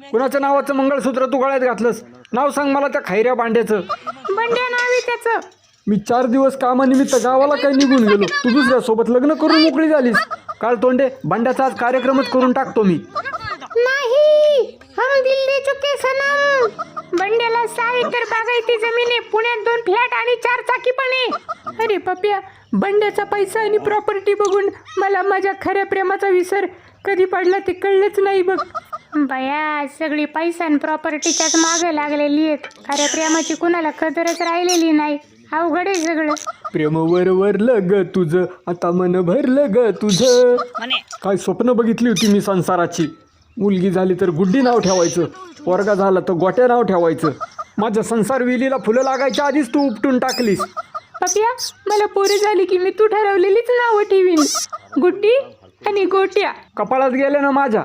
कुणाच्या नावाचं मंगळसूत्र तू गळ्यात घातलंस? नाव सांग मला त्या खैऱ्या भांड्याचं. बंड्या नाव आहे त्याचं. मी 4 दिवस कामानिमित्त गावाला काही निघून गेलो, तू दुसऱ्या सोबत लग्न करून मोकळी झालीस. काल तोंडे, भांड्याचा आज कार्यक्रमच करून टाकतो मी. नाही, हम दिल दे चुके सनम. बंड्याला 6 एकर बागायती जमीन आहे, पुण्यात 2 फ्लॅट आणि 4 चाकी पण आहे. अरे पप्या, बंड्याचा पैसा आणि प्रॉपर्टी बघून मला माझ्या खऱ्या प्रेमाचा विसर कधी पडला ते कळलंच नाही बघ. बया, सगळी पैसा आणि प्रॉपर्टीच्याच मागे लागलेली आहेत. खऱ्या प्रेमाची कुणाला कदरच राहिलेली नाही. अवघड आहे सगळं. प्रेम वरवरलं ग तुझं, आता मन भरलं ग तुझं. काय स्वप्न बघितली होती मी संसाराची. मुलगी झाली तर गुड्डी नाव ठेवायचं, पोरगा झाला तर गोट्या नाव ठेवायचं. माझ्या संसार विलीला फुलं लागायच्या आधीच तू उपटून टाकलीस. पप्या, मला पोरी झाली की मी तू ठरवलेलीच नावं ठेवीन, गुड्डी आणि गोट्या. कपाळात गेले ना माझ्या.